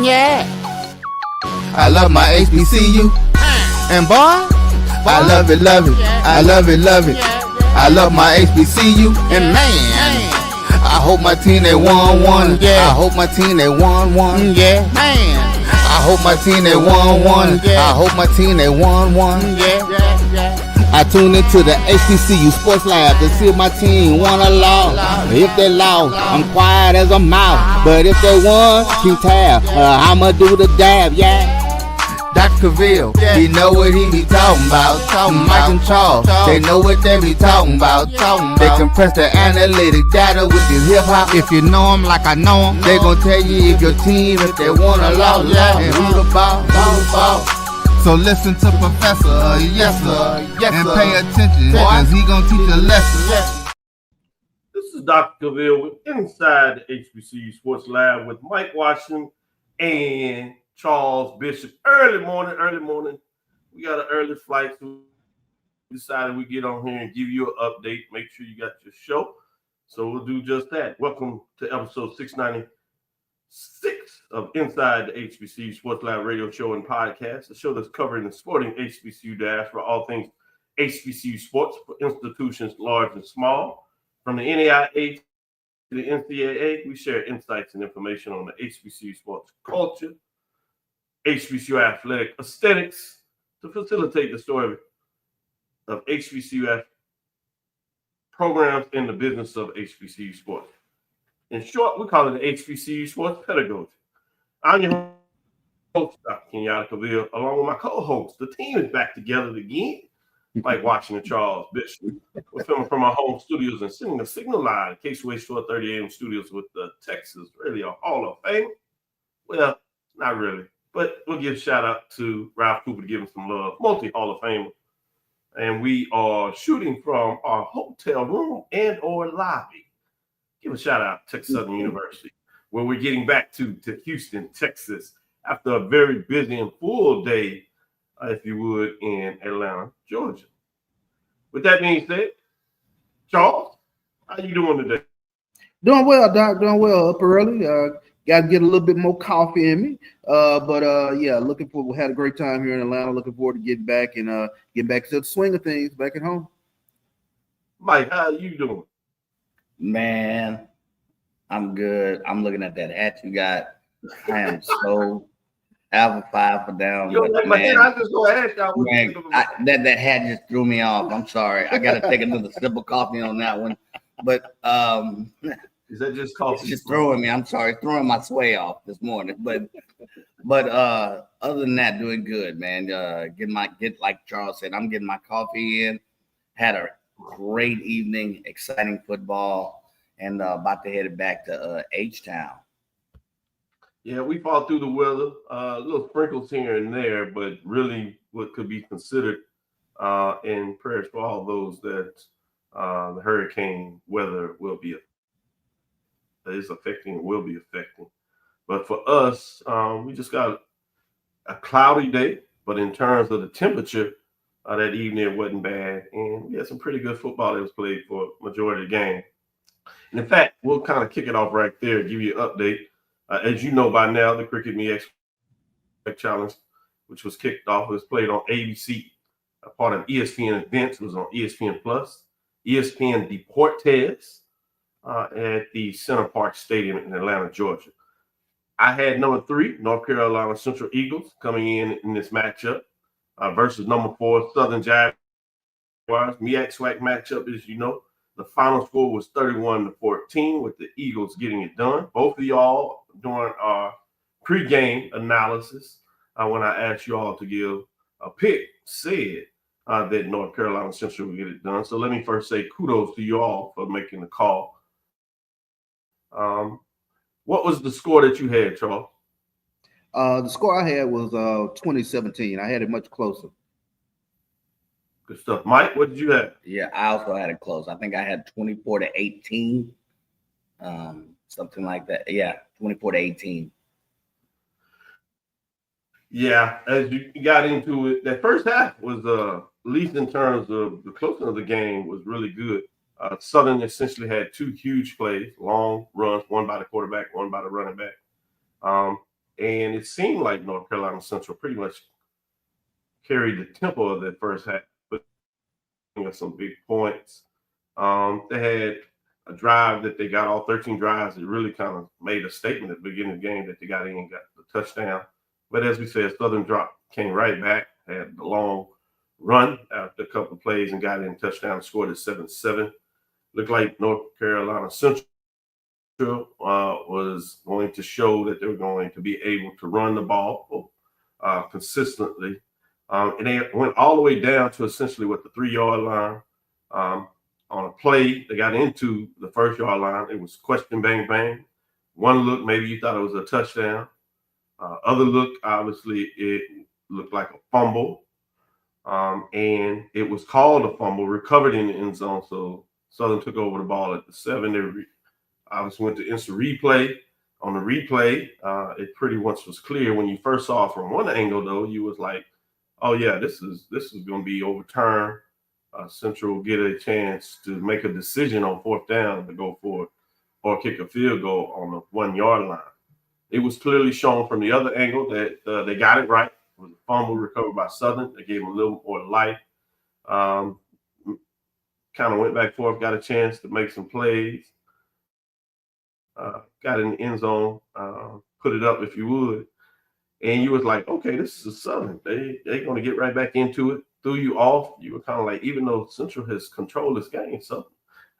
Yeah. I love my HBCU. And boy, I love it, love it. I love it, love it. I love my HBCU. And man, I hope my team they won. Yeah. I hope my team they won. Yeah. Man. I hope my team they won. Yeah. I hope my team they won. Yeah. I tune into the HBCU Sports Lab to see if my team won or lost. If they lost, I'm quiet as a mouse. But if they won, keep tab. I'ma do the dab, yeah. Dr. Cavil, he know what he be talking about. Mike and Charles, they know what they be talking about. They compress the analytic data with this hip hop. If you know them like I know them, they gon' tell you if your team, if they won or lost, and who the ball. So listen to Professor, yes sir, and pay attention, cause he gon' teach a lesson. This is Dr. Cavil with Inside the HBCU Sports Lab with Mike Washington and Charles Bishop. Early morning. We got an early flight, so we decided we get on here and give you an update. Make sure you got your show. So we'll do just that. Welcome to episode 696 of Inside the HBCU Sports Lab radio show and podcast, the show that's covering the sporting HBCU for all things HBCU sports for institutions large and small. From the NAIA to the NCAA, we share insights and information on the HBCU sports culture, HBCU athletic aesthetics to facilitate the story of HBCU programs in the business of HBCU sports. In short, we call it the HBCU sports pedagogy. I'm your host, Dr. Kenyatta Cavil, along with my co-host. The team is back together again, like Washington Charles Bishop. We're filming from our home studios and sending the signal line, Case-Way 1230 AM studios with the Texas Radio Hall of Fame. Well, not really. But we'll give a shout out to Ralph Cooper to give him some love, multi-Hall of Famer. And we are shooting from our hotel room and or lobby. Give a shout out to Texas Southern University, where we're getting back to Houston, Texas, after a very busy and full day, if you would, in Atlanta, Georgia. With that being said, Charles, how you doing today? Doing well, Doc. Doing well. Up early. Got to get a little bit more coffee in me. Yeah, looking forward. We had a great time here in Atlanta. Looking forward to getting back and getting back to the swing of things back at home. Mike, how you doing? Man, I'm good. I'm looking at that hat you got. I am so alpha five for down. You like my head? I just go ahead. Man, that hat just threw me off. I'm sorry. I got to take another sip of coffee on that one. But is that just coffee? It's just throwing me. I'm sorry, throwing my sway off this morning. But other than that, doing good, man. Get like Charles said, I'm getting my coffee in. Had a great evening, exciting football, and about to head back to H-Town. Yeah, we fought through the weather, little sprinkles here and there, but really what could be considered in prayers for all those that the hurricane weather will be affecting. But for us, we just got a cloudy day, but in terms of the temperature, that evening it wasn't bad, and we had some pretty good football that was played for a majority of the game. And in fact, we'll kind of kick it off right there, give you an update. As you know by now, the Cricket MEAC SWAC Challenge, which was kicked off, was played on ABC, a part of ESPN events. It was on ESPN Plus, ESPN Deportes at the Center Park Stadium in Atlanta, Georgia. I had number 3, North Carolina Central Eagles, coming in this matchup versus number 4, Southern Jaguars. MEAC SWAC matchup, as you know. The final score was 31-14 with the Eagles getting it done. Both of y'all during our pregame analysis, when I asked you all to give a pick, said that North Carolina Central would get it done. So let me first say kudos to you all for making the call. What was the score that you had, Charles? The score I had was 2017. I had it much closer. Good stuff. Mike, what did you have? Yeah, I also had it close. I think I had 24-18, something like that. Yeah, 24-18. Yeah, as you got into it, that first half was, at least in terms of the closeness of the game, was really good. Southern essentially had 2 huge plays, long runs, one by the quarterback, one by the running back. and it seemed like North Carolina Central pretty much carried the tempo of that first half, putting up some big points. They had a drive that they got all 13 drives. It really kind of made a statement at the beginning of the game that they got in and got the touchdown. But as we said, Southern came right back, had the long run after a couple of plays and got in touchdown, scored at 7-7. Looked like North Carolina Central was going to show that they were going to be able to run the ball consistently. And they went all the way down to essentially what the 3-yard line. On a play, they got into the 1st-yard line. It was question, bang, bang. One look, maybe you thought it was a touchdown. Other look, obviously, it looked like a fumble. And it was called a fumble, recovered in the end zone. So Southern took over the ball at the 7. They obviously went to instant replay. On the replay, it pretty much was clear. When you first saw it from one angle, though, you was like, oh, yeah, this is going to be overturned. Central will get a chance to make a decision on 4th down to go for it or kick a field goal on the 1-yard line. It was clearly shown from the other angle that they got it right. It was a fumble recovered by Southern. They gave them a little more life. Kind of went back and forth, got a chance to make some plays. Got in the end zone, put it up if you would. And you was like, okay, this is Southern. They're going to get right back into it. Threw you off. You were kind of like, even though Central has controlled this game, Southern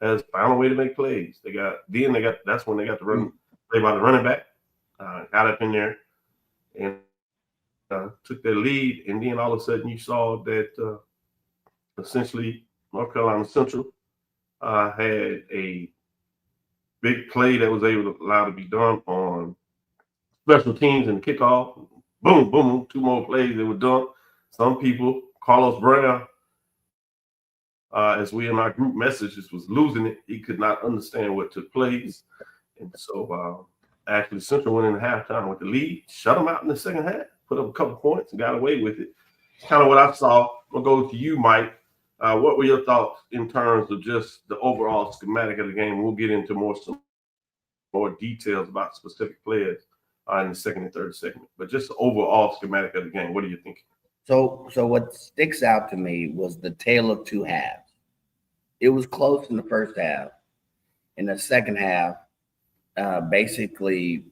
has found a way to make plays. That's when they got the run play by the running back. Got up in there and took their lead. And then all of a sudden you saw that essentially North Carolina Central had a big play that was able to allow to be done on special teams in the kickoff. Boom, boom, 2 more plays that were done. Some people, Carlos Brown, as we in our group messages was losing it. He could not understand what took place. And so actually Central went in halftime with the lead, shut them out in the second half, put up a couple points and got away with it. Kind of what I saw. I'll go to you, Mike. What were your thoughts in terms of just the overall schematic of the game? We'll get into some more details about specific players in the second and third segment, but just the overall schematic of the game. What do you think? So what sticks out to me was the tale of 2 halves. It was close in the first half. In the second half, basically,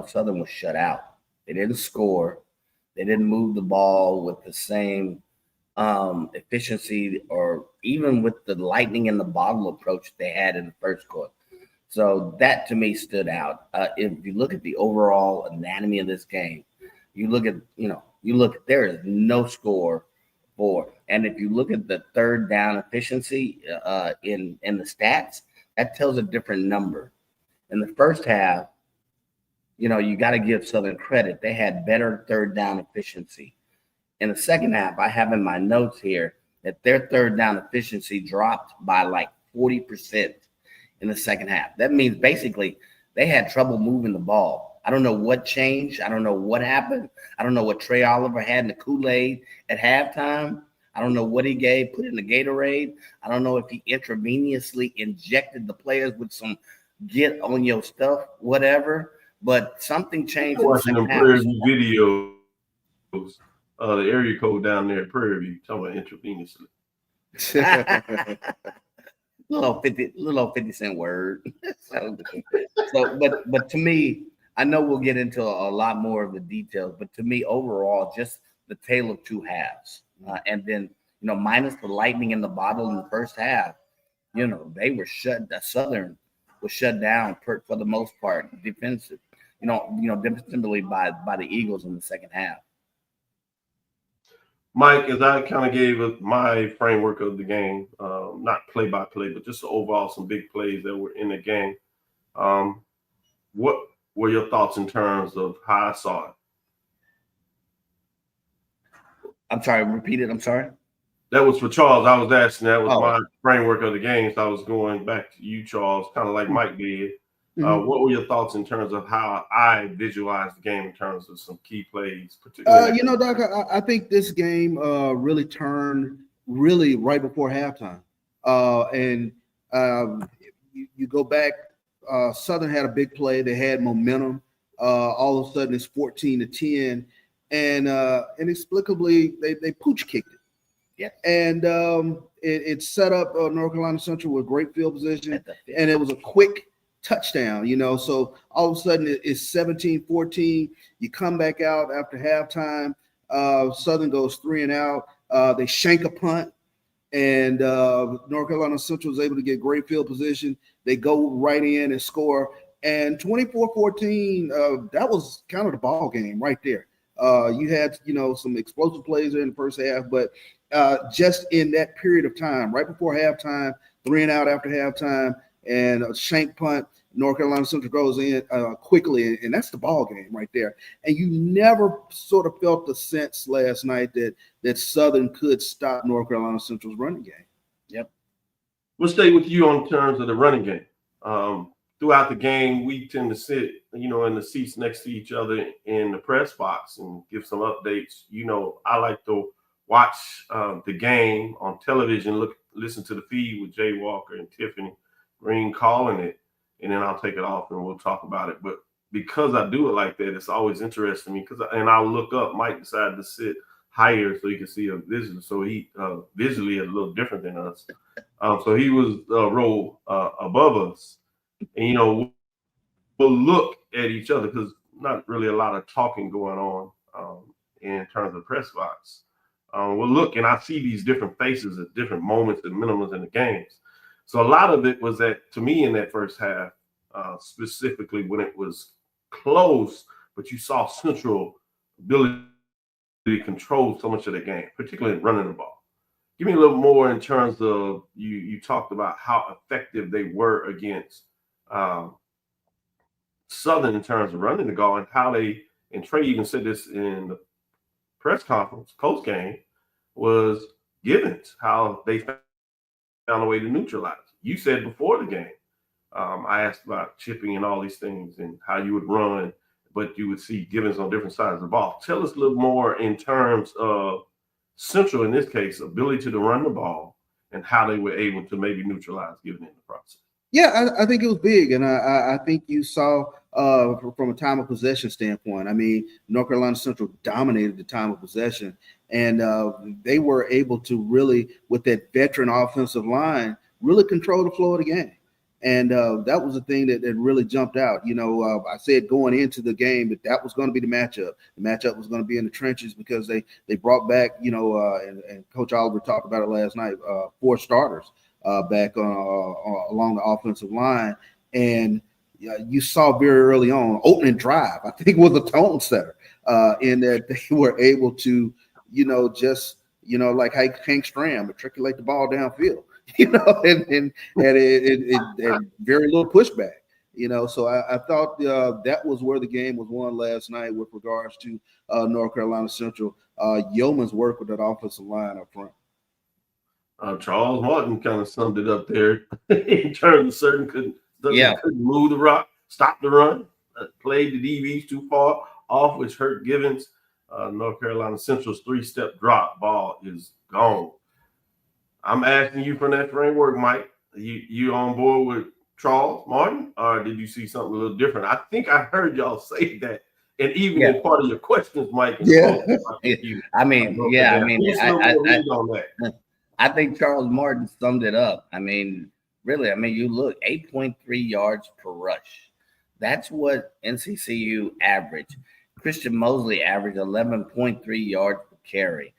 Southern was shut out. They didn't score. They didn't move the ball with the same efficiency or even with the lightning in the bottle approach they had in the first quarter. So that to me stood out. If you look at the overall anatomy of this game, you look at there is no score for, and if you look at the 3rd down efficiency in the stats, that tells a different number. In the first half, you got to give Southern credit. They had better 3rd down efficiency. In the second half, I have in my notes here that their 3rd down efficiency dropped by like 40% in the second half. That means basically they had trouble moving the ball. I don't know what changed. I don't know what happened. I don't know what Trey Oliver had in the Kool-Aid at halftime. I don't know what he put in the Gatorade. I don't know if he intravenously injected the players with some get on your stuff, whatever. But something changed. Watching them Prairie View videos, the area code down there at Prairie View, talking about intravenously. little 50 cent word. But to me, I know we'll get into a lot more of the details, but to me, overall, just the tale of 2 halves. And then, minus the lightning in the bottle in the first half, they were Southern was shut down for the most part, defensive, defensively by the Eagles in the second half. Mike, as I kind of gave my framework of the game, not play by play, but just overall some big plays that were in the game. What were your thoughts in terms of how I saw it? I'm sorry, repeat it. I'm sorry. That was for Charles. I was asking. That was my framework of the game. So I was going back to you, Charles, kind of like Mike did. What were your thoughts in terms of how I visualized the game in terms of some key plays? Particularly, Doc, I think this game really turned right before halftime. And you go back, Southern had a big play. They had momentum. All of a sudden, it's 14-10, and inexplicably they pooch kicked it. Yeah, and it set up North Carolina Central with great field position, and it was a quick touchdown. So all of a sudden it's 17-14. You come back out after halftime. Southern goes 3 and out. They shank a punt, and North Carolina Central is able to get great field position. They go right in and score, and 24-14. That was kind of the ball game right there. You had some explosive plays there in the first half, but just in that period of time, right before halftime, 3 and out after halftime, and a shank punt, North Carolina Central goes in quickly, and that's the ball game right there. And you never sort of felt the sense last night that Southern could stop North Carolina Central's running game. Yep. We'll stay with you on terms of the running game. Throughout the game, we tend to sit, in the seats next to each other in the press box and give some updates. I like to watch the game on television, listen to the feed with Jay Walker and Tiffany Green calling it, and then I'll take it off and we'll talk about it. But because I do it like that, it's always interesting to me and I'll look up. Mike decided to sit higher so he could see a visitor. So he visually is a little different than us. So he was a row above us. And, we'll look at each other because not really a lot of talking going on in terms of the press box. We'll look, and I see these different faces at different moments and minimums in the games. So a lot of it was to me in that first half, specifically when it was close, but you saw Central ability to control so much of the game, particularly in running the ball. Give me a little more in terms of you talked about how effective they were against Southern in terms of running the ball, and how and Trey even said this in the press conference post game, was Givens, how they found a way to neutralize. You said before the game, I asked about chipping and all these things and how you would run, but you would see Givens on different sides of the ball. Tell us a little more in terms of Central, in this case, ability to run the ball and how they were able to maybe neutralize Givens in the process. Yeah, I think it was big, and I think you saw from a time of possession standpoint. I mean, North Carolina Central dominated the time of possession, and they were able to really, with that veteran offensive line, really control the flow of the game. And that was the thing that really jumped out. I said going into the game that was going to be the matchup. The matchup was going to be in the trenches because they brought back, and Coach Oliver talked about it last night, 4 starters back along the offensive line. And you saw very early on, opening drive, I think was a tone setter in that they were able to, like Hank Stram, matriculate the ball downfield. And very little pushback, so I thought that was where the game was won last night with regards to North Carolina Central. Yeoman's work with that offensive line up front. Charles Martin kind of summed it up there in terms of Southern couldn't move the rock, stop the run, played the DBs too far off, which hurt Givens. North Carolina Central's 3-step drop ball is gone. I'm asking you from that framework, Mike. You on board with Charles Martin, or did you see something a little different? I think I heard y'all say that, and even in part of your questions, Mike. I think Charles Martin summed it up. I mean, really, you look 8.3 yards per rush. That's what NCCU averaged. Christian Mosley averaged 11.3 yards per carry.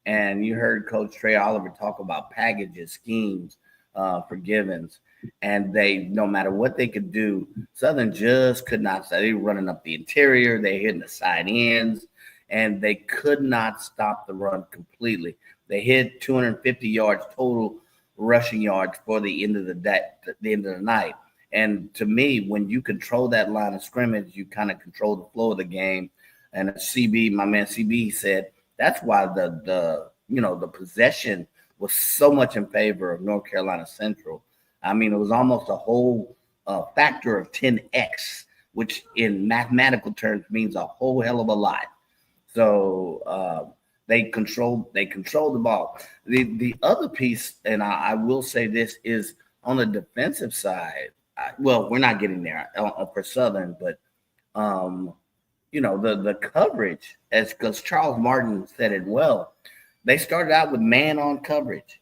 And you heard Coach Trey Oliver talk about packages, schemes for Givens. And no matter what they could do, Southern just could not. They were running up the interior. They hitting the side ends. And they could not stop the run completely. They hit 250 yards total rushing yards for the end of the night. And to me, when you control that line of scrimmage, you kind of control the flow of the game. And my man CB said, that's why the possession was so much in favor of North Carolina Central. I mean, it was almost a whole factor of 10x, which in mathematical terms means a whole hell of a lot. So they controlled the ball. The other piece, and I will say this, is on the defensive side. We're not getting there for Southern, but the coverage, because Charles Martin said it well. They started out with man-on coverage.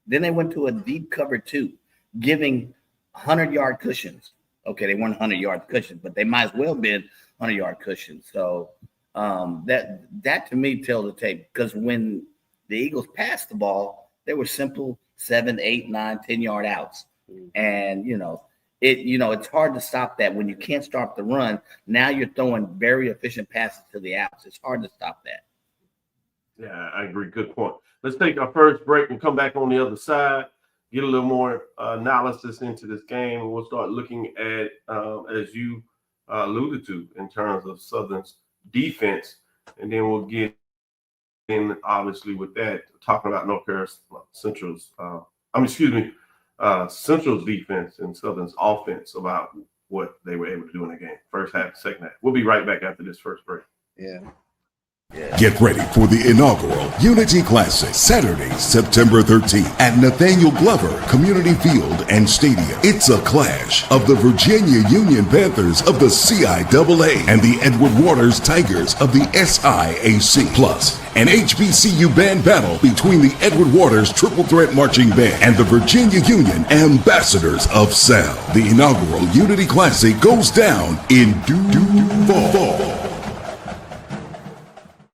Then they went to a deep cover 2, giving 100-yard cushions. Okay, they weren't 100-yard cushions, but they might as well have been 100-yard cushions. So that to me tells the tape, because when the Eagles passed the ball, they were simple 7, 8, 9, 10-yard outs. And, it's hard to stop that. When you can't stop the run, now you're throwing very efficient passes to the outs. It's hard to stop that. Yeah, I agree. Good point. Let's take our first break and come back on the other side, get a little more analysis into this game. And we'll start looking at, as you alluded to, in terms of Southern's defense. And then we'll get in, obviously, with that, talking about North Carolina Central's, Central's defense and Southern's offense, about what they were able to do in the game. First half, second half. We'll be right back after this first break. Yeah. Get ready for the inaugural Unity Classic, Saturday, September 13th at Nathaniel Glover Community Field and Stadium. It's a clash of the Virginia Union Panthers of the CIAA and the Edward Waters Tigers of the SIAC. Plus, an HBCU band battle between the Edward Waters Triple Threat Marching Band and the Virginia Union Ambassadors of Sound. The inaugural Unity Classic goes down in fall.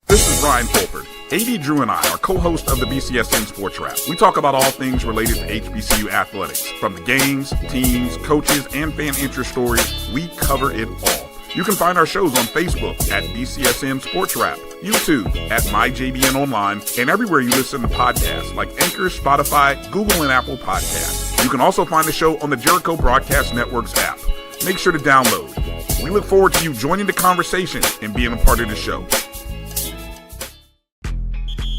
This is Ryan Fulford. AD Drew and I are co-hosts of the BCSN Sports Wrap. We talk about all things related to HBCU athletics. From the games, teams, coaches, and fan interest stories, we cover it all. You can find our shows on Facebook at BCSN Sports Wrap, YouTube at MyJBN Online, and everywhere you listen to podcasts like Anchor, Spotify, Google, and Apple Podcasts. You can also find the show on the Jericho Broadcast Network's app. Make sure to download. We look forward to you joining the conversation and being a part of the show.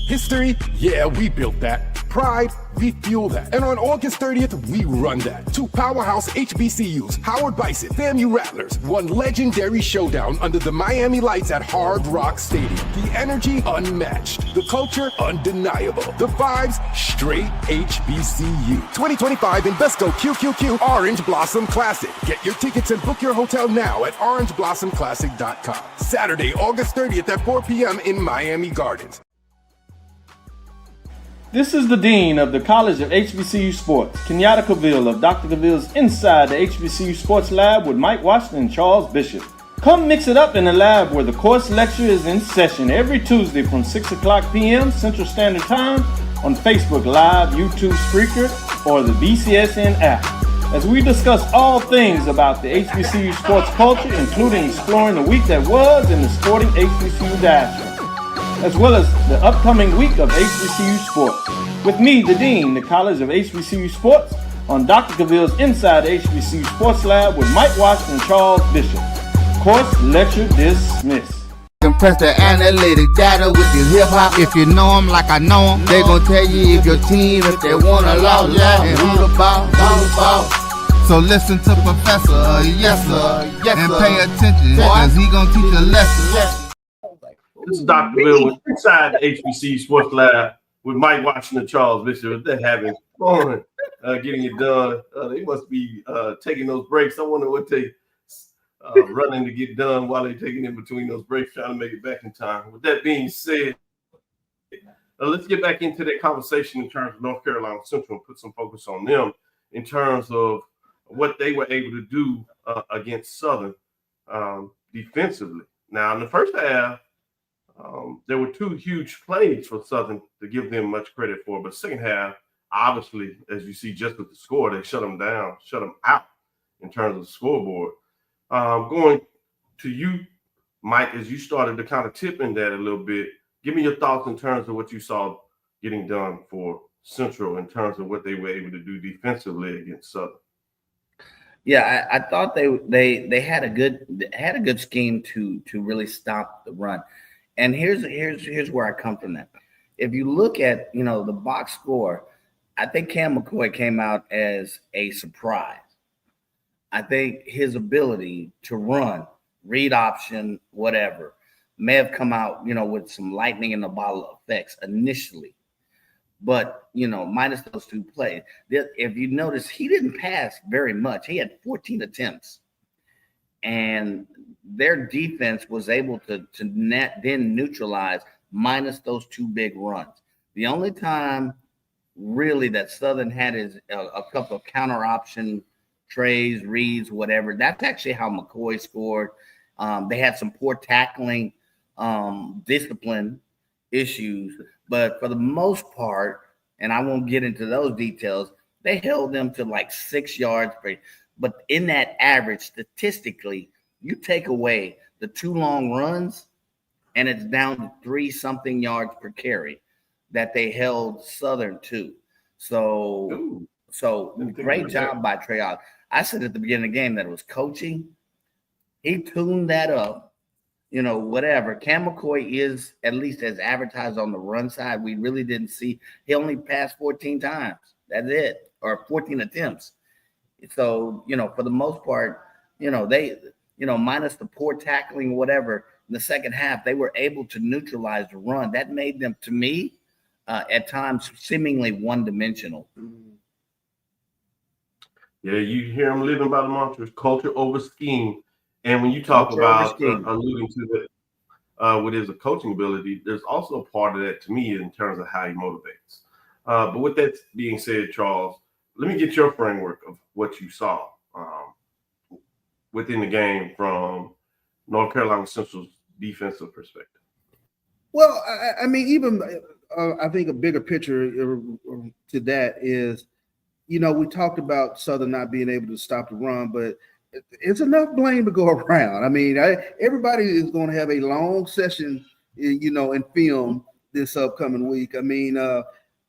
History? Yeah, we built that. Pride? We fuel that. And on August 30th, we run that. 2 powerhouse HBCUs, Howard Bison, FAMU Rattlers, one legendary showdown under the Miami lights at Hard Rock Stadium. The energy unmatched. The culture undeniable. The vibes straight HBCU. 2025 Invesco QQQ Orange Blossom Classic. Get your tickets and book your hotel now at orangeblossomclassic.com. Saturday, August 30th at 4 p.m. in Miami Gardens. This is the Dean of the College of HBCU Sports, Kenyatta Cavil of Dr. Cavil's Inside the HBCU Sports Lab with Mike Washington and Charles Bishop. Come mix it up in the lab where the course lecture is in session every Tuesday from 6 o'clock p.m. Central Standard Time on Facebook Live, YouTube Spreaker, or the BCSN app, as we discuss all things about the HBCU sports culture, including exploring the week that was in the sporting HBCU diaspora, as well as the upcoming week of HBCU sports. With me, the Dean, the College of HBCU Sports, on Dr. Cavil's Inside the HBCU Sports Lab with Mike Washington and Charles Bishop. Course lecture dismissed. Compress the analytic data with your hip hop. If you know them like I know them, they gon' tell you if your team, if they want a lot, and who the ball. So listen to Professor, yes sir, and pay attention, cause he gon' teach a lesson. This is Dr. Bill with Inside the HBCU Sports Lab with Mike Washington and Charles Bishop. They're having fun getting it done. They must be taking those breaks. I wonder what they running to get done while they're taking in between those breaks, trying to make it back in time. With that being said, let's get back into that conversation in terms of North Carolina Central and put some focus on them in terms of what they were able to do against Southern defensively. Now, in the first half, there were 2 huge plays for Southern to give them much credit for, but second half, obviously, as you see just with the score, they shut them down, shut them out in terms of the scoreboard. Going to you, Mike, as you started to kind of tip in that a little bit, give me your thoughts in terms of what you saw getting done for Central in terms of what they were able to do defensively against Southern. Yeah, I thought they had a good scheme to really stop the run. And here's where I come from that. If you look at, the box score, I think Cam McCoy came out as a surprise. I think his ability to run, read option, whatever, may have come out, with some lightning in the bottle effects initially. But, minus those 2 plays, if you notice, he didn't pass very much. He had 14 attempts. and their defense was able to then neutralize minus those 2 big runs. The only time really that Southern had is a couple of counter option trays, reads, whatever. That's actually how McCoy scored. They had some poor tackling, discipline issues, but for the most part, and I won't get into those details, they held them to like 6 yards per. But in that average, statistically, you take away the 2 long runs, and it's down to 3-something yards per carry that they held Southern to. So great job by Trey. I said at the beginning of the game that it was coaching. He tuned that up, whatever. Cam McCoy is at least as advertised on the run side. We really didn't see. He only passed 14 times. That's it, or 14 attempts. So, for the most part, they, minus the poor tackling, whatever, in the second half, they were able to neutralize the run. That made them, to me, at times seemingly one-dimensional. Yeah, you hear them living by the mantra, culture over scheme. And when you talk about alluding to that with his coaching ability, there's also a part of that to me in terms of how he motivates. But with that being said, Charles, let me get your framework of what you saw within the game from North Carolina Central's defensive perspective. Well, I mean, even I think a bigger picture to that is, we talked about Southern not being able to stop the run, but it's enough blame to go around. I mean, everybody is going to have a long session, in film this upcoming week. I mean,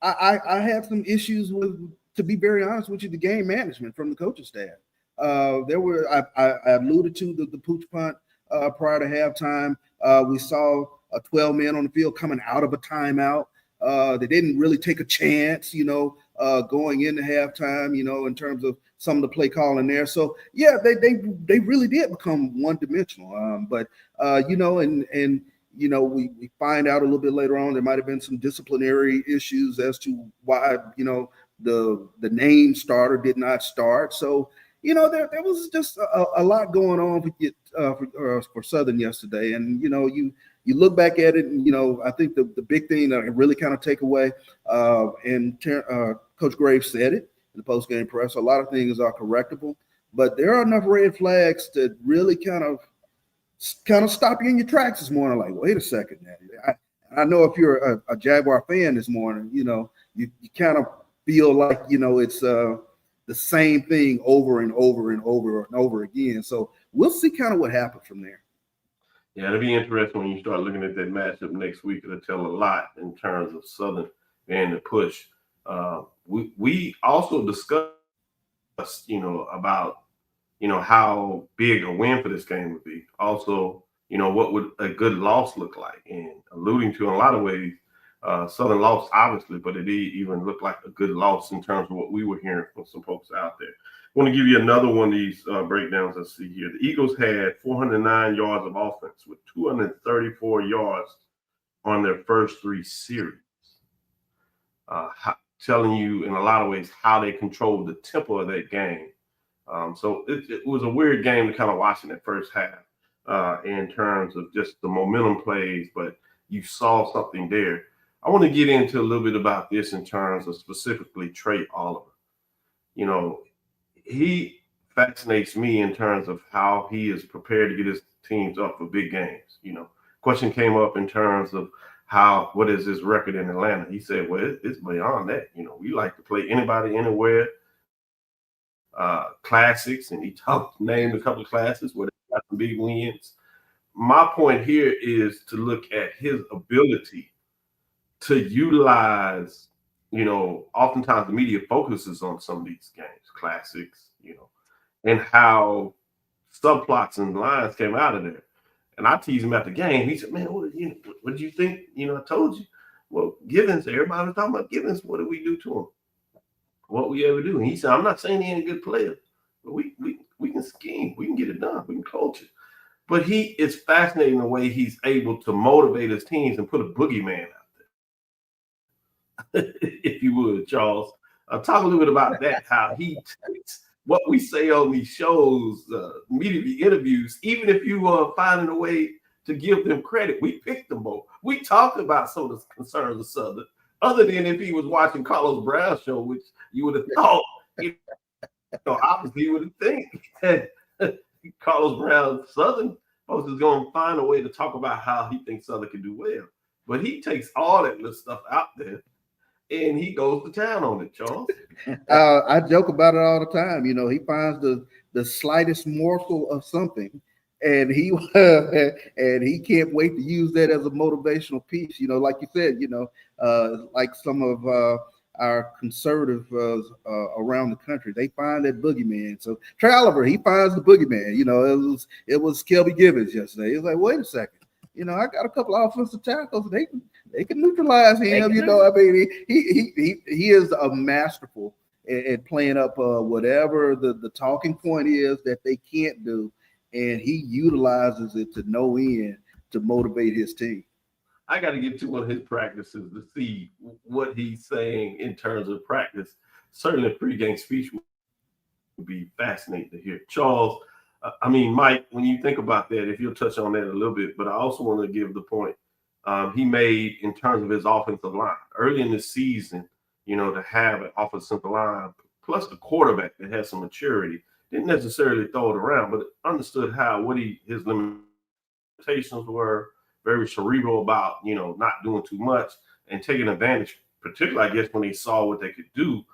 I had some issues with, to be very honest with you, the game management from the coaching staff. There were, I alluded to the pooch punt prior to halftime. We saw 12 men on the field coming out of a timeout. They didn't really take a chance, going into halftime, in terms of some of the play calling there. So yeah, they really did become one-dimensional. But we find out a little bit later on there might have been some disciplinary issues as to why the name starter did not start. So there was just a lot going on for Southern yesterday, and you look back at it, and I think the big thing that I really kind of take away, and Coach Graves said it in the post-game press, a lot of things are correctable, but there are enough red flags to really kind of stop you in your tracks this morning. Like, wait a second, man. I know if you're a Jaguar fan this morning, you kind of feel like it's the same thing over and over and over and over again. So we'll see kind of what happens from there. Yeah, it'll be interesting when you start looking at that matchup next week. It'll tell a lot in terms of Southern being the push. We also discussed, about, how big a win for this game would be. Also, what would a good loss look like? And alluding to in a lot of ways, Southern lost, obviously, but it even looked like a good loss in terms of what we were hearing from some folks out there. I want to give you another one of these breakdowns I see here. The Eagles had 409 yards of offense with 234 yards on their first 3 series, telling you in a lot of ways how they controlled the tempo of that game. So it was a weird game to kind of watch in that first half in terms of just the momentum plays, but you saw something there. I want to get into a little bit about this in terms of specifically Trey Oliver. He fascinates me in terms of how he is prepared to get his teams up for big games. Question came up in terms of what is his record in Atlanta? He said, well, it's beyond that. We like to play anybody, anywhere, classics. And he named a couple of classes where they got some big wins. My point here is to look at his ability to utilize, oftentimes the media focuses on some of these games, classics, and how subplots and lines came out of there. And I teased him at the game. He said, man, what did you think? I told you. Well, Givens, everybody was talking about Givens. What did we do to him? What we ever do? And he said, I'm not saying he ain't a good player, but we can scheme. We can get it done. We can coach it. But it's fascinating the way he's able to motivate his teams and put a boogeyman out there. If you would, Charles. Talk a little bit about that, how he takes what we say on these shows, media interviews, even if you are finding a way to give them credit, we picked them both. We talked about some of the concerns of Southern, other than if he was watching Carlos Brown's show, which you would have thought, obviously you would think that Carlos Brown Southern folks is going to find a way to talk about how he thinks Southern can do well. But he takes all that little stuff out there and he goes to town on it, Charles. I joke about it all the time. He finds the slightest morsel of something, and he can't wait to use that as a motivational piece. Like you said, like some of our conservative around the country, they find that boogeyman. So Trey Oliver, he finds the boogeyman. It was Kelby Givens yesterday. He was like, wait a second. I got a couple of offensive tackles. They can neutralize him. He is a masterful at playing up whatever the talking point is that they can't do, and he utilizes it to no end to motivate his team. I got to get to one of his practices to see what he's saying in terms of practice. Certainly, a pregame speech would be fascinating to hear. Charles, Mike, when you think about that, if you'll touch on that a little bit, but I also want to give the point he made in terms of his offensive line. Early in the season, to have an offensive line, plus the quarterback that has some maturity, didn't necessarily throw it around, but understood what his limitations were, very cerebral about, not doing too much and taking advantage, particularly, I guess, when he saw what they could do.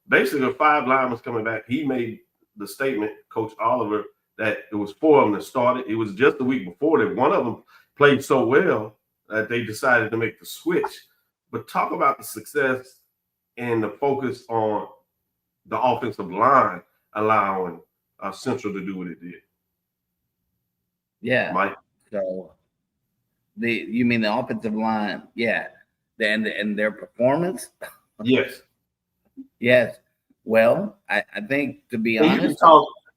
Basically, 5 linemen coming back, he made the statement, Coach Oliver, that it was 4 of them that started. It was just the week before that one of them played so well that they decided to make the switch. But talk about the success and the focus on the offensive line allowing Central to do what it did. Yeah. Mike? So you mean the offensive line? Yeah. And their performance? Yes. Yes. Well, I think, to be honest,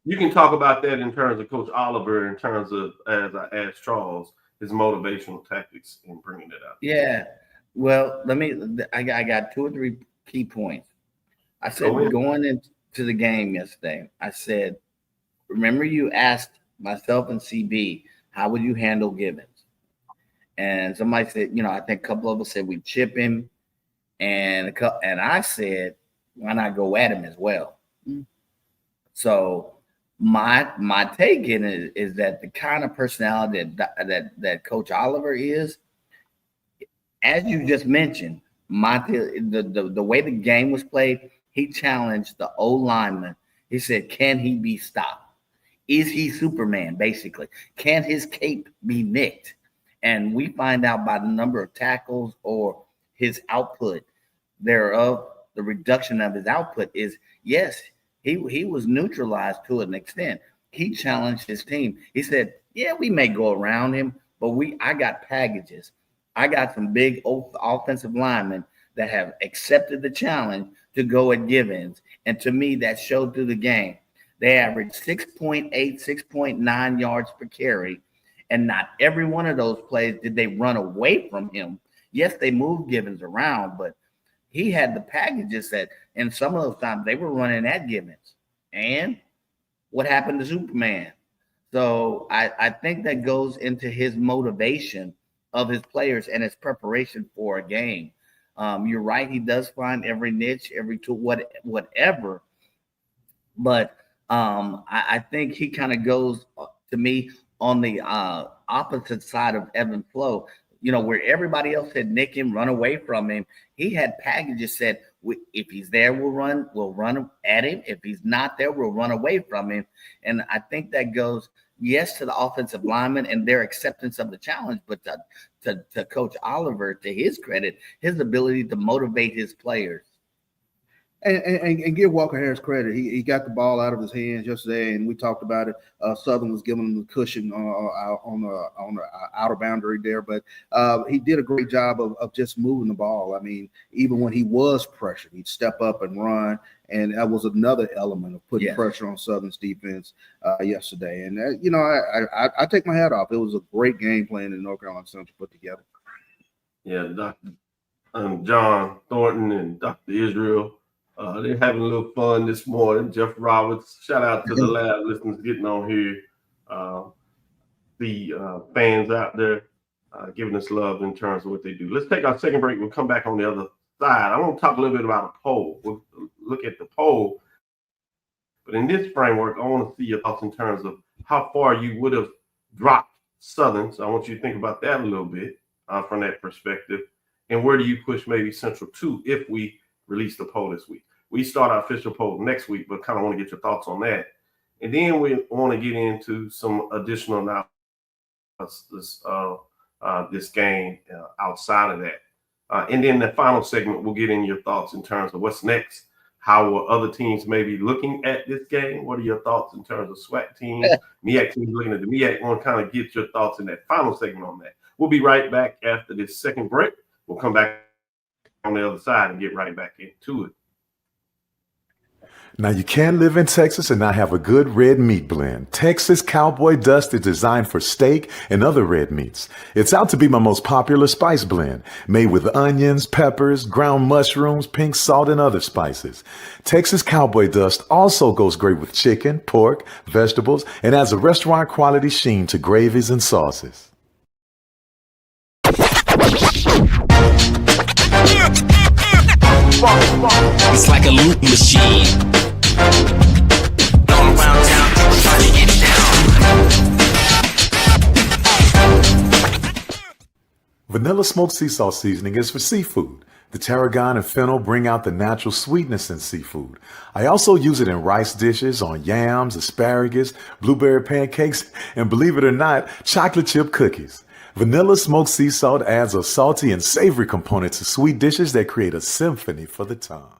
you can talk about that in terms of Coach Oliver, in terms of, as I asked Charles, his motivational tactics in bringing it out. Yeah. Well, I got 2 or 3 key points. I said, going into the game yesterday, I said, remember you asked myself and CB, how would you handle Givens? And somebody said, I think a couple of us said we chip him. And I said, why not go at him as well? Mm-hmm. So my take in it is that the kind of personality that Coach Oliver is, as you just mentioned, the way the game was played, he challenged the O lineman. He said, can he be stopped? Is he Superman, basically? Can his cape be nicked? And we find out by the number of tackles or his output thereof, the reduction of his output is, yes, he was neutralized to an extent. He challenged his team. He said, yeah, we may go around him, but I got packages. I got some big offensive linemen that have accepted the challenge to go at Givens. And to me, that showed through the game. They averaged 6.8, 6.9 yards per carry. And not every one of those plays did they run away from him. Yes, they moved Givens around, but he had the packages that, and some of those times they were running at Givens. And what happened to Superman? So I think that goes into his motivation of his players and his preparation for a game. You're right. He does find every niche, every tool, whatever. But I think he kind of goes, to me, on the opposite side of Evan Flo. Where everybody else had nick him, run away from him, he had packages said, if he's there, we'll run at him. If he's not there, we'll run away from him. And I think that goes, yes, to the offensive lineman and their acceptance of the challenge, but to Coach Oliver, to his credit, his ability to motivate his players. And give Walker Harris credit. He got the ball out of his hands yesterday, and we talked about it. Southern was giving him the cushion on the outer boundary there, but he did a great job of just moving the ball. I mean, even when he was pressured, he'd step up and run, and that was another element of putting pressure on Southern's defense yesterday. And I take my hat off. It was a great game plan that North Carolina Central put together. Yeah, Dr. John Thornton and Dr. Israel. They're having a little fun this morning. Jeff Roberts, shout out to the lab listeners getting on here. The fans out there giving us love in terms of what they do. Let's take our second break. We'll come back on the other side. I want to talk a little bit about a poll. We'll look at the poll. But in this framework, I want to see your thoughts in terms of how far you would have dropped Southern. So I want you to think about that a little bit from that perspective. And where do you push maybe Central to if we release the poll this week? We start our official poll next week, but kind of want to get your thoughts on that. And then we want to get into some additional now this game outside of that. And then the final segment, we'll get in your thoughts in terms of what's next. How will other teams maybe looking at this game? What are your thoughts in terms of SWAC teams, MEAC teams looking at the MEAC? I want to kind of get your thoughts in that final segment on that. We'll be right back after this second break. We'll come back on the other side and get right back into it. Now, you can't live in Texas and not have a good red meat blend. Texas Cowboy Dust is designed for steak and other red meats. It's out to be my most popular spice blend, made with onions, peppers, ground mushrooms, pink salt, and other spices. Texas Cowboy Dust also goes great with chicken, pork, vegetables, and adds a restaurant quality sheen to gravies and sauces. It's like a loop machine. Going around town, trying to get down. Vanilla smoked sea salt seasoning is for seafood. The tarragon and fennel bring out the natural sweetness in seafood. I also use it in rice dishes, on yams, asparagus, blueberry pancakes, and believe it or not, chocolate chip cookies. Vanilla smoked sea salt adds a salty and savory component to sweet dishes that create a symphony for the tongue.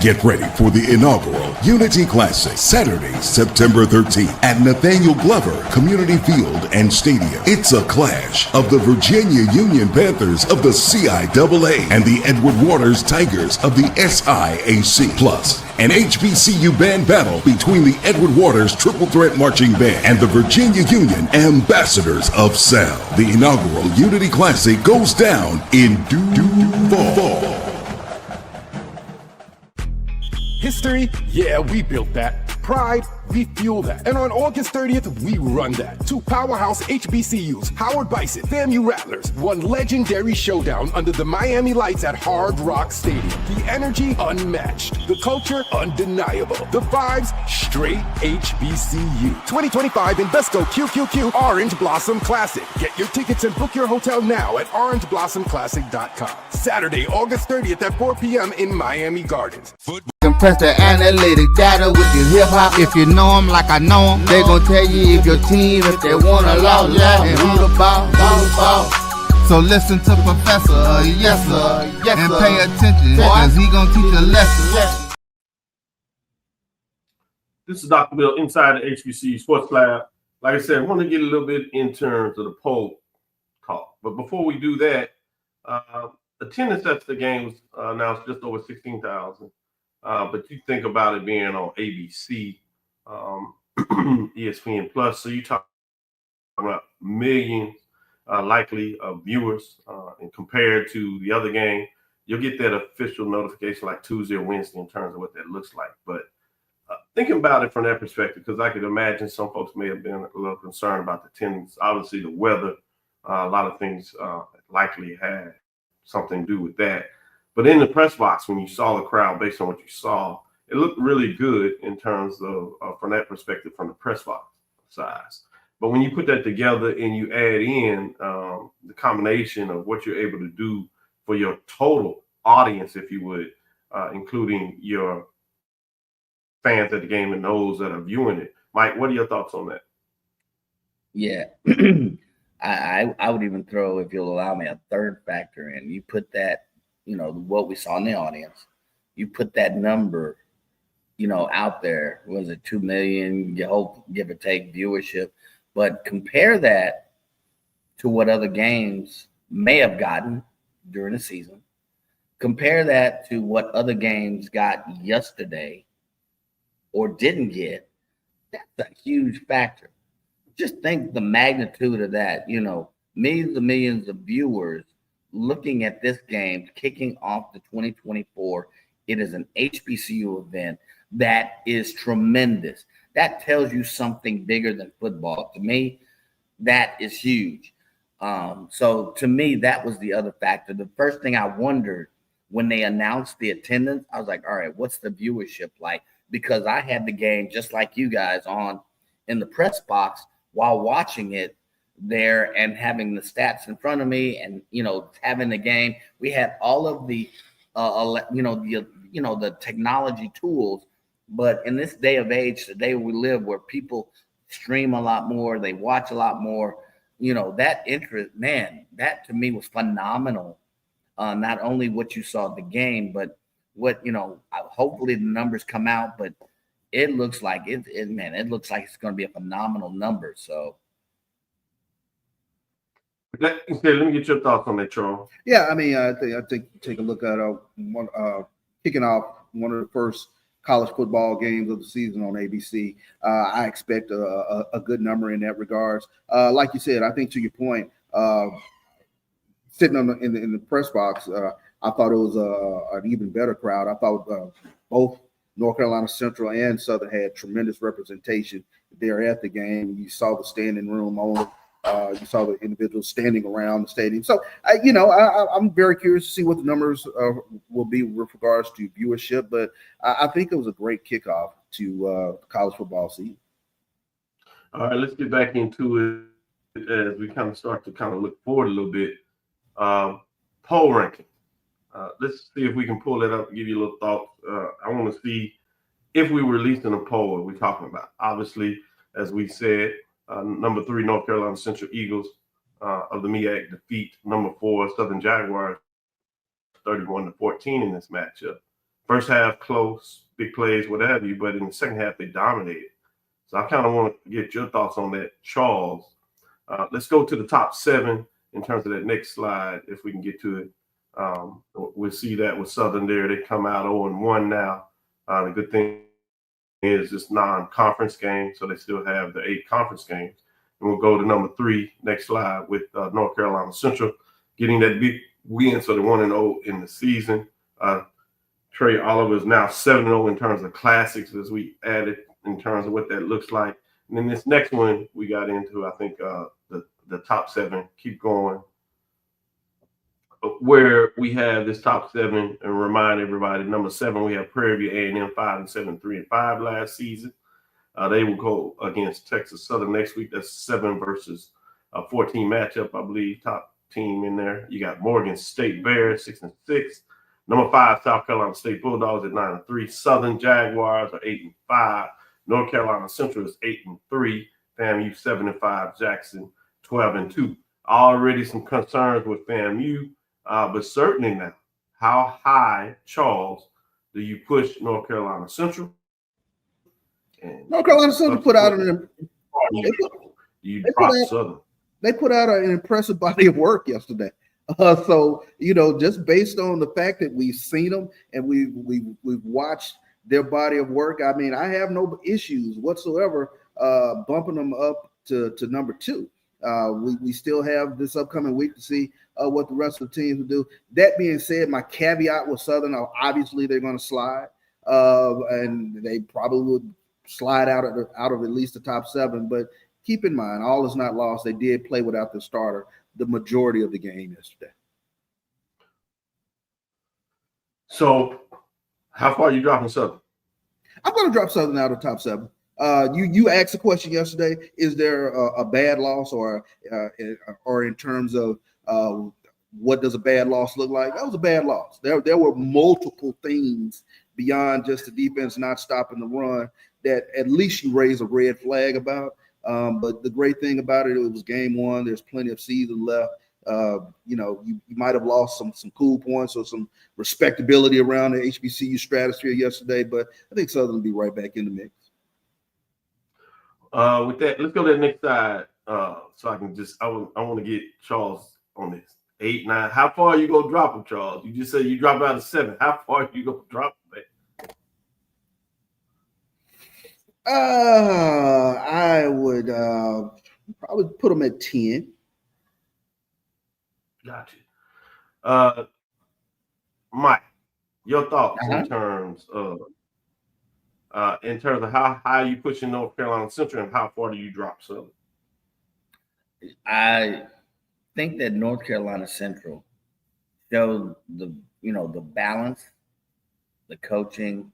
Get ready for the inaugural Unity Classic, Saturday, September 13th at Nathaniel Glover Community Field and Stadium. It's a clash of the Virginia Union Panthers of the CIAA and the Edward Waters Tigers of the SIAC. Plus, an HBCU band battle between the Edward Waters Triple Threat Marching Band and the Virginia Union Ambassadors of Sound. The inaugural Unity Classic goes down in Duval. History? Yeah, we built that. Pride? We fuel that. And on August 30th, we run that. Two powerhouse HBCUs, Howard Bison, FAMU Rattlers, one legendary showdown under the Miami lights at Hard Rock Stadium. The energy unmatched. The culture undeniable. The vibes straight HBCU. 2025 Invesco QQQ Orange Blossom Classic. Get your tickets and book your hotel now at orangeblossomclassic.com. Saturday, August 30th at 4 p.m. in Miami Gardens. Compress the analytic data with your hip hop. If you know them like I know them, they gon' tell you if your team, if they wanna lose, and who the ball. So listen to Professor, yes sir, and pay attention, cause he gon' teach a lesson. This is Dr. Bill inside the HBCU Sports Lab. Like I said, I want to get a little bit in terms of the poll talk. But before we do that, attendance at the game was announced just over 16,000. But you think about it being on ABC, ESPN Plus, so you talk about millions likely of viewers, and compared to the other game, you'll get that official notification like Tuesday or Wednesday in terms of what that looks like. But thinking about it from that perspective, because I could imagine some folks may have been a little concerned about the attendance. Obviously, the weather, a lot of things likely had something to do with that. But in the press box, when you saw the crowd, based on what you saw, it looked really good in terms of, from that perspective, from the press box size. But when you put that together and you add in the combination of what you're able to do for your total audience, if you would, including your fans at the game and those that are viewing it, Mike, what are your thoughts on that? Yeah, I would even throw, if you'll allow me, a third factor in. You put that, what we saw in the audience, you put that number, out there. Was it 2 million? You hope, give or take, viewership. But compare that to what other games may have gotten during the season. Compare that to what other games got yesterday or didn't get. That's a huge factor. Just think the magnitude of that, millions and millions of viewers looking at this game, kicking off the 2024 it is an HBCU event that is tremendous. That tells you something bigger than football. To me, that is huge. So to me, that was the other factor. The first thing I wondered when they announced the attendance, I was like, all right, what's the viewership like? Because I had the game just like you guys on in the press box while watching it there and having the stats in front of me and, having the game. We had all of the, the technology tools. But in this day of age, the day we live where people stream a lot more, they watch a lot more, that interest, man, that to me was phenomenal. Not only what you saw at the game, but what, hopefully the numbers come out, but it looks like it looks like it's going to be a phenomenal number. So. Let me get your thoughts on that, Charles. Yeah, I mean, I think take a look at kicking off one of the first college football games of the season on ABC. I expect a good number in that regards. Like you said, I think to your point, sitting in the press box, I thought it was an even better crowd. I thought both North Carolina Central and Southern had tremendous representation there at the game. You saw the standing room only. You saw the individuals standing around the stadium. So, I'm very curious to see what the numbers will be with regards to viewership. But I think it was a great kickoff to college football season. All right, let's get back into it as we kind of start to kind of look forward a little bit. Poll ranking. Let's see if we can pull that up and give you a little thought. I want to see if we were releasing a poll, what we're talking about. Obviously, as we said, number 3, North Carolina Central Eagles of the MEAC defeat number 4, Southern Jaguars, 31-14 in this matchup. First half close, big plays, what have you, but in the second half they dominated. So I kind of want to get your thoughts on that, Charles. Let's go to the top 7 in terms of that next slide, if we can get to it. We'll see that with Southern there. They come out 0-1 now. The good thing is this non-conference game, so they still have the 8 conference games. And we'll go to number 3, next slide, with North Carolina Central getting that big win, so they're 1-0 in the season. Trey Oliver is now 7-0 in terms of classics, as we added in terms of what that looks like. And then this next one we got into, I think the top 7, keep going, where we have this top 7, and remind everybody, number 7, we have Prairie View A&M 5-7, 3-5 last season. They will go against Texas Southern next week. That's 7 versus 14 matchup, I believe. Top team in there. You got Morgan State Bears 6-6. Number 5, South Carolina State Bulldogs at 9-3. Southern Jaguars are 8-5. North Carolina Central is 8-3. FAMU 7-5. Jackson 12-2. Already some concerns with FAMU. But certainly now, how high, Charles, do you push North Carolina Central? And North Carolina Central put out an They put out an impressive body of work yesterday. So just based on the fact that we've seen them and we've watched their body of work, I mean, I have no issues whatsoever bumping them up to number 2. We still have this upcoming week to see what the rest of the teams will do. That being said, my caveat with Southern, obviously they're going to slide, and they probably would slide out of at least the top 7. But keep in mind, all is not lost. They did play without the starter the majority of the game yesterday. So, how far are you dropping Southern? I'm going to drop Southern out of the top 7. You asked a question yesterday: is there a bad loss, or in terms of what does a bad loss look like? That was a bad loss. There were multiple things beyond just the defense not stopping the run that at least you raise a red flag about. But the great thing about it was game 1. There's plenty of season left. You might have lost some cool points or some respectability around the HBCU stratosphere yesterday, but I think Southern will be right back in the mix. With that, let's go to the next side. So I can I want to get Charles on this. 8, 9. How far are you gonna drop him, Charles? You just said you drop out of 7. How far are you gonna drop him? I would probably put him at 10. Gotcha. Mike, Your thoughts in terms of how high you pushing North Carolina Central and how far do you drop Southern? I think that North Carolina Central showed the balance, the coaching,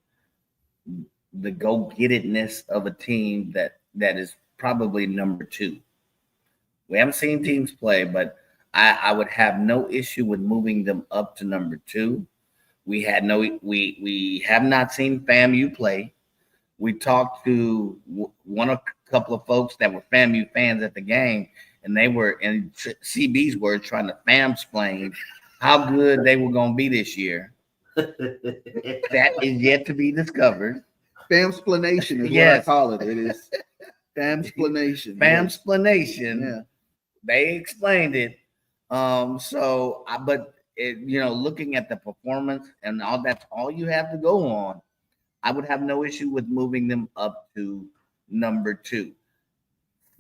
the go-get-itness of a team that is probably number 2. We haven't seen teams play, but I would have no issue with moving them up to number 2. We have not seen FAMU play. We talked to a couple of folks that were FAMU fans at the game, and they were, in CB's words, trying to FAM-splain how good they were going to be this year. That is yet to be discovered. Famsplanation is what I call it. It is famsplanation. Famsplanation. Yeah. They explained it. Looking at the performance and all, that's all you have to go on. I would have no issue with moving them up to number 2.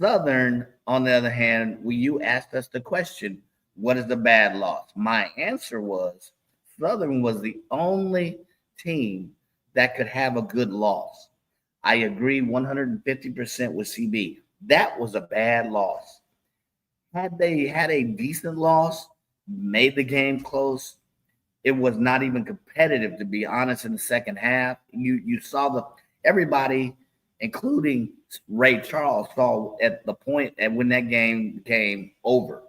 Southern, on the other hand, you asked us the question, what is the bad loss? My answer was Southern was the only team that could have a good loss. I agree 150% with CB. That was a bad loss. Had they had a decent loss, made the game close, it was not even competitive, to be honest, in the second half. You saw everybody, including Ray Charles, saw at the point at when that game became over.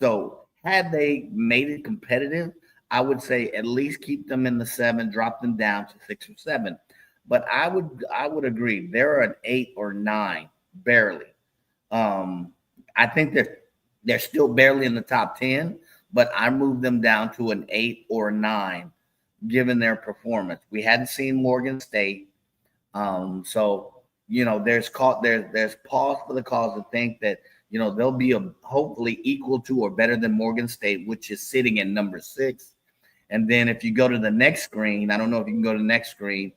So had they made it competitive, I would say at least keep them in the 7, drop them down to 6 or 7. But I would agree they're an 8 or 9, barely. I think they're still barely in the top 10, but I moved them down to an 8 or 9, given their performance. We hadn't seen Morgan State, so there's pause for the cause to think that they'll be hopefully equal to or better than Morgan State, which is sitting at number 6. And then if you go to the next screen, I don't know if you can go to the next screen.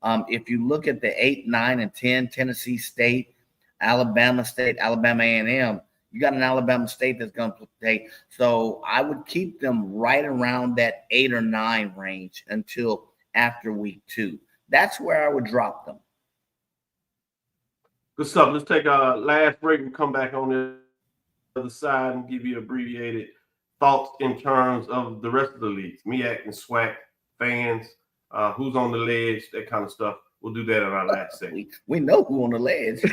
If you look at the 8, 9, and 10, Tennessee State, Alabama State, Alabama A&M, you got an Alabama State that's going to play. So I would keep them right around that 8 or 9 range until after week 2. That's where I would drop them. Good stuff. Let's take a last break and come back on the other side and give you abbreviated thoughts in terms of the rest of the leagues, MEAC and SWAC fans, who's on the ledge, that kind of stuff. We'll do that in our last segment. We know who on the ledge.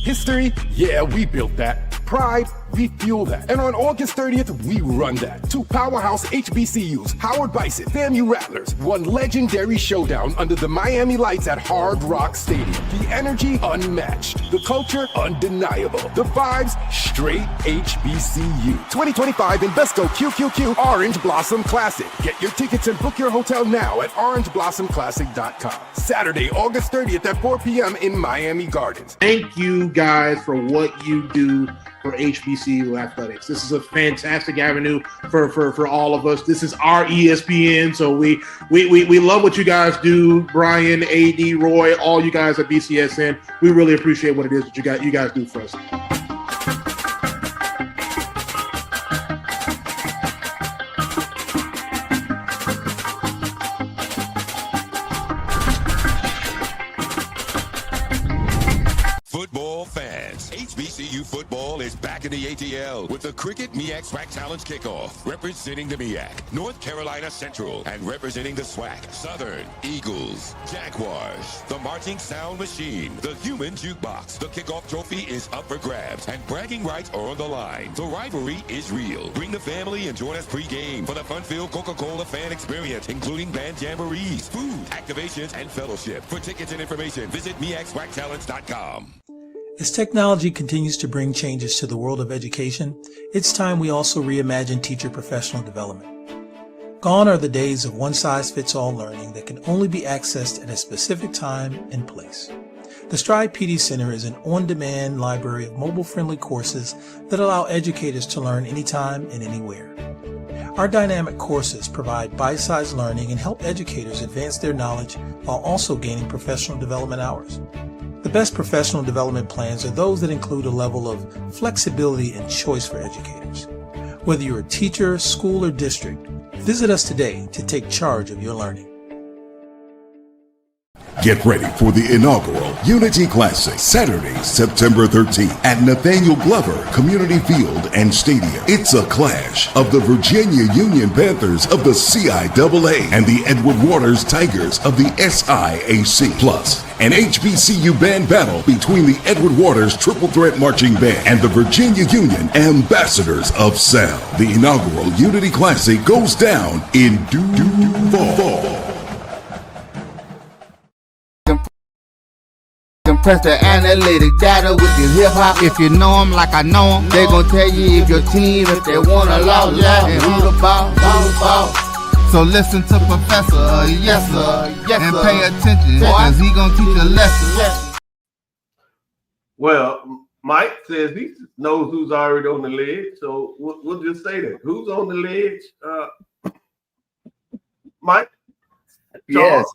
History? Yeah, we built that. Pride? We fuel that. And on August 30th, we run that. 2 powerhouse HBCUs, Howard Bison, FAMU Rattlers, one legendary showdown under the Miami lights at Hard Rock Stadium. The energy unmatched. The culture undeniable. The vibes straight HBCU. 2025 Invesco QQQ Orange Blossom Classic. Get your tickets and book your hotel now at orangeblossomclassic.com. Saturday, August 30th at 4 p.m. in Miami Gardens. Thank you guys for what you do for HBCU athletics. This is a fantastic avenue for all of us. This is our ESPN, so we love what you guys do. Brian, AD, Roy, all you guys at BCSN. We really appreciate what it is that you guys do for us. Football fans, HBCU football is back in the ATL with the Cricket MEAC SWAC Challenge Kickoff. Representing the MEAC, North Carolina Central, and representing the SWAC, Southern, Eagles, Jaguars, the Marching Sound Machine, the Human Jukebox. The kickoff trophy is up for grabs, and bragging rights are on the line. The rivalry is real. Bring the family and join us pre-game for the fun-filled Coca-Cola fan experience, including band jamborees, food, activations, and fellowship. For tickets and information, visit MEACSWACChallenge.com. As technology continues to bring changes to the world of education, it's time we also reimagine teacher professional development. Gone are the days of one-size-fits-all learning that can only be accessed at a specific time and place. The Stride PD Center is an on-demand library of mobile-friendly courses that allow educators to learn anytime and anywhere. Our dynamic courses provide bite-sized learning and help educators advance their knowledge while also gaining professional development hours. The best professional development plans are those that include a level of flexibility and choice for educators. Whether you're a teacher, school, or district, visit us today to take charge of your learning. Get ready for the inaugural Unity Classic, Saturday, September 13th at Nathaniel Glover Community Field and Stadium. It's a clash of the Virginia Union Panthers of the CIAA and the Edward Waters Tigers of the SIAC. Plus, an HBCU band battle between the Edward Waters Triple Threat Marching Band and the Virginia Union Ambassadors of Sound. The inaugural Unity Classic goes down in Duval. Press the analytic data with your hip hop. If you know them like I know them, they gon' tell you if your team, if they wanna law, and who the ball. So listen to Professor, yes sir, and pay attention, cause he gon' teach a lesson. Well, Mike says he knows who's already on the ledge, so we'll just say that. Who's on the ledge? Mike? Yes.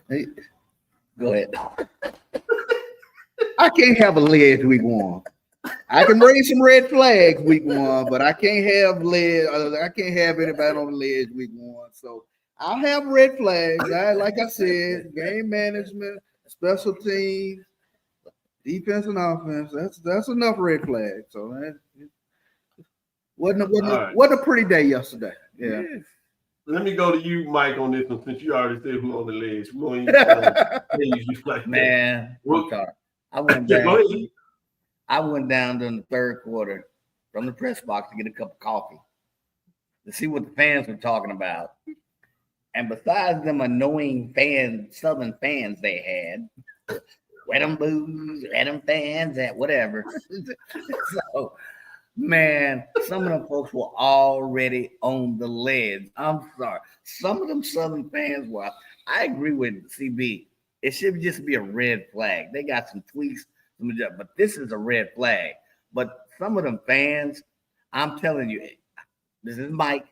Hey, go ahead. I can't have a ledge week one. I can raise some red flags week one, but I can't have I can't have anybody on the ledge week one. So I'll have red flags. Like I said, game management, special teams, defense and offense. That's enough red flags. So that wasn't a pretty day yesterday. Yeah. Let me go to you, Mike, on this one, since you already said who on the ledge. We won't even like man, I went down during the third quarter from the press box to get a cup of coffee to see what the fans were talking about. And besides them annoying Southern fans they had, wet them boos, wet them fans, and whatever. So, man, some of them folks were already on the ledge. I'm sorry. Some of them Southern fans were. I agree with CB. It should just be a red flag. They got some tweaks, but this is a red flag. But some of them fans, I'm telling you, this is Mike.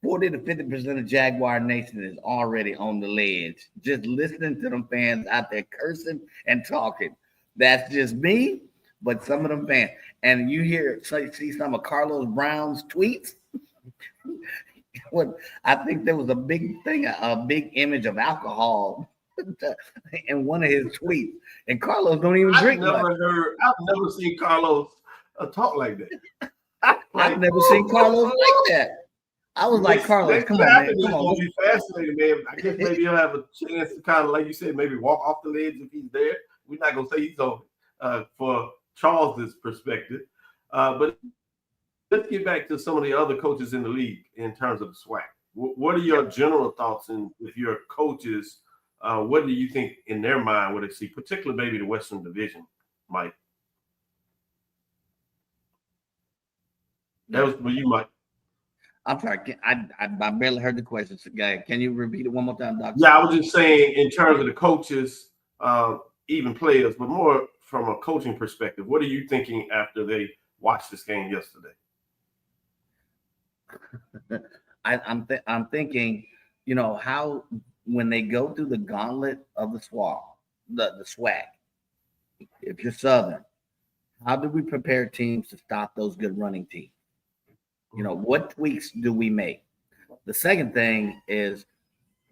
40 to 50% of Jaguar Nation is already on the ledge. Just listening to them fans out there cursing and talking. That's just me, but some of them fans. And you see some of Carlos Brown's tweets. I think there was a big thing, a big image of alcohol in one of his tweets, and Carlos don't even drink much. I've never seen Carlos talk like that. I've never seen Carlos like that. I was like, Carlos, come on, man. It's going to be fascinating, man. I guess maybe he'll have a chance to kind of, like you said, maybe walk off the ledge if he's there. We're not going to say he's on for Charles's perspective. But let's get back to some of the other coaches in the league in terms of the SWAC. What are your general thoughts with your coaches? What do you think in their mind what they see, particularly maybe the Western Division, Mike? That was for you, Mike. I'm sorry. I barely heard the question. So, can you repeat it one more time, Doctor? Yeah, I was just saying in terms of the coaches, even players, but more from a coaching perspective. What are you thinking after they watched this game yesterday? I'm thinking, how when they go through the gauntlet of the SWAC, the SWAC, if you're Southern, how do we prepare teams to stop those good running teams? What tweaks do we make? The second thing is,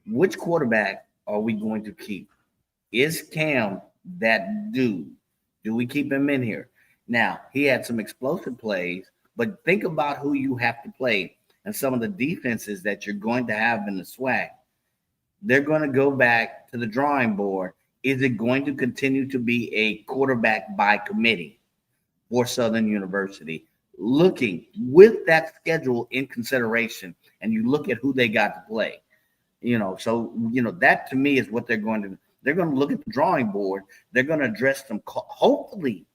which quarterback are we going to keep? Is Cam that dude? Do we keep him in here? Now, he had some explosive plays, but think about who you have to play and some of the defenses that you're going to have in the SWAC. They're going to go back to the drawing board. Is it going to continue to be a quarterback by committee for Southern University? Looking with that schedule in consideration, and you look at who they got to play, that to me is what they're going to do. They're going to look at the drawing board. They're going to hopefully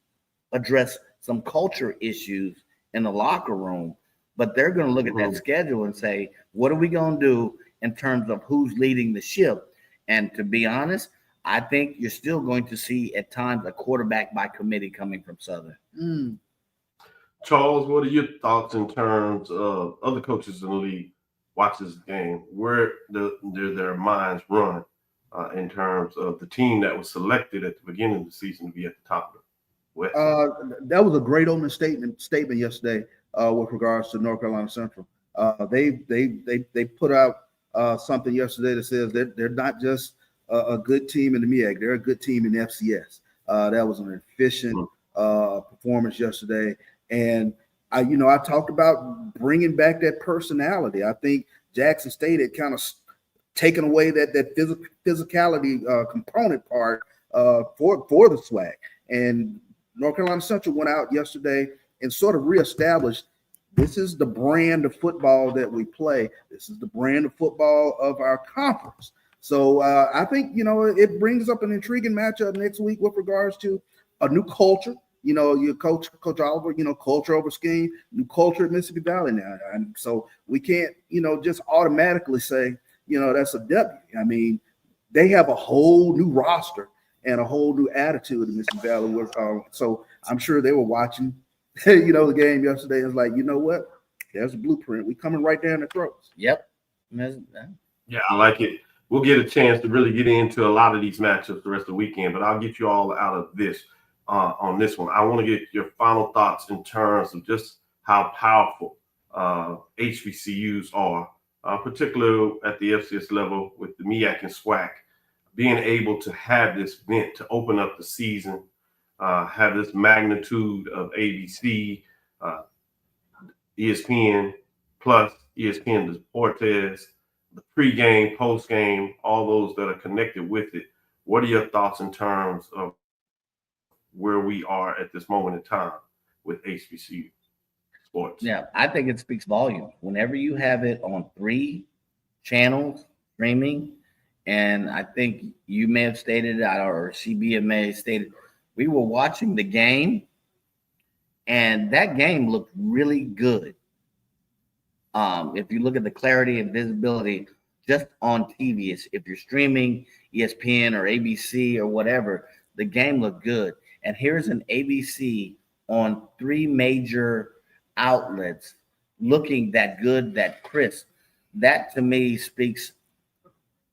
address some culture issues in the locker room, but they're going to look at that schedule and say, what are we going to do in terms of who's leading the ship? And to be honest, I think you're still going to see at times a quarterback by committee coming from Southern. Charles, what are your thoughts in terms of other coaches in the league watch this game? Where do their minds run in terms of the team that was selected at the beginning of the season to be at the top of the West? That was a great opening statement yesterday with regards to North Carolina Central. They put out something yesterday that says that they're not just a good team in the MEAC, they're a good team in the FCS. That was an efficient performance yesterday, and I talked about bringing back that personality. I think Jackson State had kind of taken away that physicality component part for the SWAC, and North Carolina Central went out yesterday and sort of reestablished, this is the brand of football that we play. This is the brand of football of our conference. So I think, it brings up an intriguing matchup next week with regards to a new culture. Your coach Oliver, culture over scheme, new culture at Mississippi Valley now. And so we can't, just automatically say, that's a W. I mean, they have a whole new roster and a whole new attitude in Mississippi Valley. So I'm sure they were watching, the game yesterday. It's like, you know what? There's a blueprint. We coming right down their throats. Yep. Yeah, I like it. We'll get a chance to really get into a lot of these matchups the rest of the weekend, but I'll get you all out of this on this one. I want to get your final thoughts in terms of just how powerful HBCUs are, particularly at the FCS level with the MEAC and SWAC, being able to have this event to open up the season, have this magnitude of ABC, ESPN plus ESPN Deportes, the pregame, postgame, all those that are connected with it. What are your thoughts in terms of where we are at this moment in time with HBCU sports? Yeah, I think it speaks volumes. Whenever you have it on 3 channels streaming, and I think you may have stated it, or CB may have stated, we were watching the game, and that game looked really good. If you look at the clarity and visibility just on TV, if you're streaming ESPN or ABC or whatever, the game looked good. And here's an ABC on 3 major outlets looking that good, that crisp. That to me speaks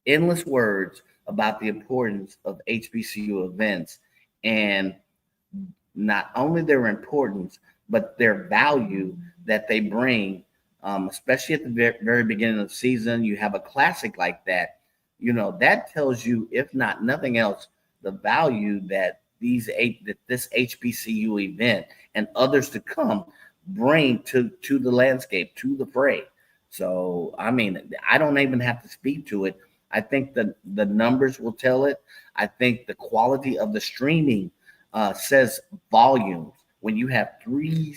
endless words about the importance of HBCU events, and not only their importance, but their value that they bring. Especially at the very beginning of the season, you have a classic like that. That tells you, if not nothing else, the value that this HBCU event and others to come bring to the landscape, to the fray. So, I mean, I don't even have to speak to it. I think the numbers will tell it. I think the quality of the streaming says volumes. When you have 3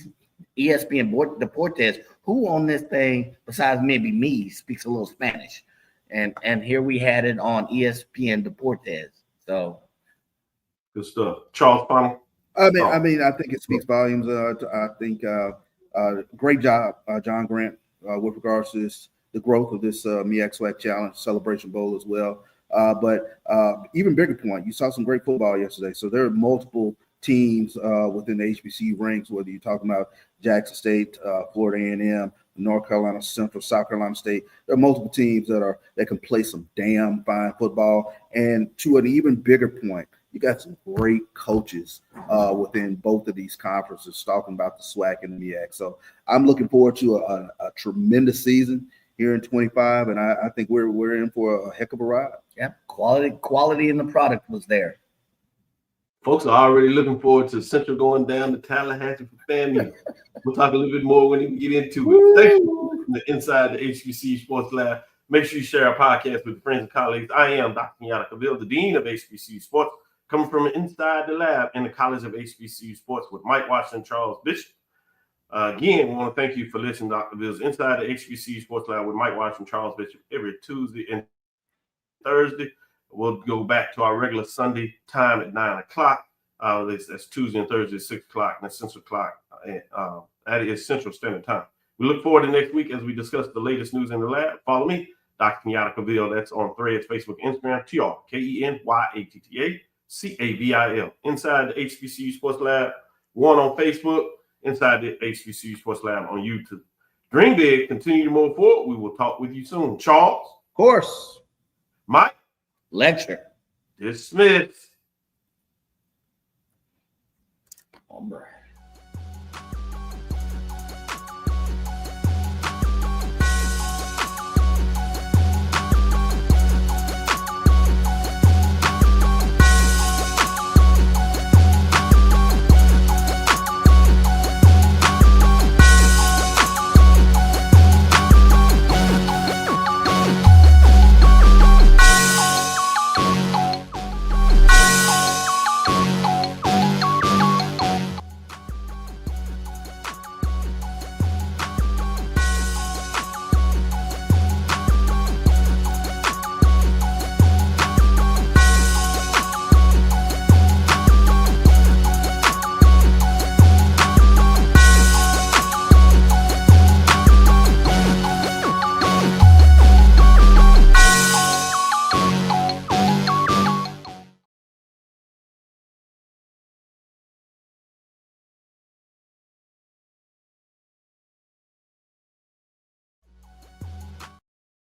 ESPN Deportes, who on this thing besides maybe me speaks a little Spanish, and here we had it on ESPN Deportes. So good stuff. Charles, final. I think it speaks volumes. I think great job, John Grant, with regards to the growth of this MEAC SWAC Challenge Celebration Bowl as well. But even bigger point, you saw some great football yesterday. So there are multiple teams within the HBCU ranks, whether you're talking about Jackson State, Florida A&M, North Carolina Central, South Carolina State. There are multiple teams that can play some damn fine football. And to an even bigger point, you got some great coaches within both of these conferences talking about the SWAC and the MEAC. So I'm looking forward to a tremendous season here in 25, and I think we're in for a heck of a ride. Yeah, quality in the product was there. Folks are already looking forward to Central going down to Tallahassee for fan meeting. We'll talk a little bit more when we get into it. Thank you from the Inside the HBCU Sports Lab. Make sure you share our podcast with friends and colleagues. I am Dr. Cavil, the Dean of HBCU Sports, coming from inside the lab in the College of HBCU Sports with Mike Washington, Charles Bishop. Again, we want to thank you for listening to Dr. Cavill's Inside the HBCU Sports Lab with Mike Washington, Charles Bishop every Tuesday and Thursday. We'll go back to our regular Sunday time at 9 o'clock. That's Tuesday and Thursday at 6 o'clock, and that's Central clock. That is Central Standard Time. We look forward to next week as we discuss the latest news in the lab. Follow me, Dr. Kenyatta Cavil. That's on Threads, Facebook, Instagram, TRKENYATTACAVIL. Inside the HBCU Sports Lab, 1 on Facebook, Inside the HBCU Sports Lab on YouTube. Dream big, continue to move forward. We will talk with you soon. Charles? Of course. Mike? Lecture. Dismissed. All right.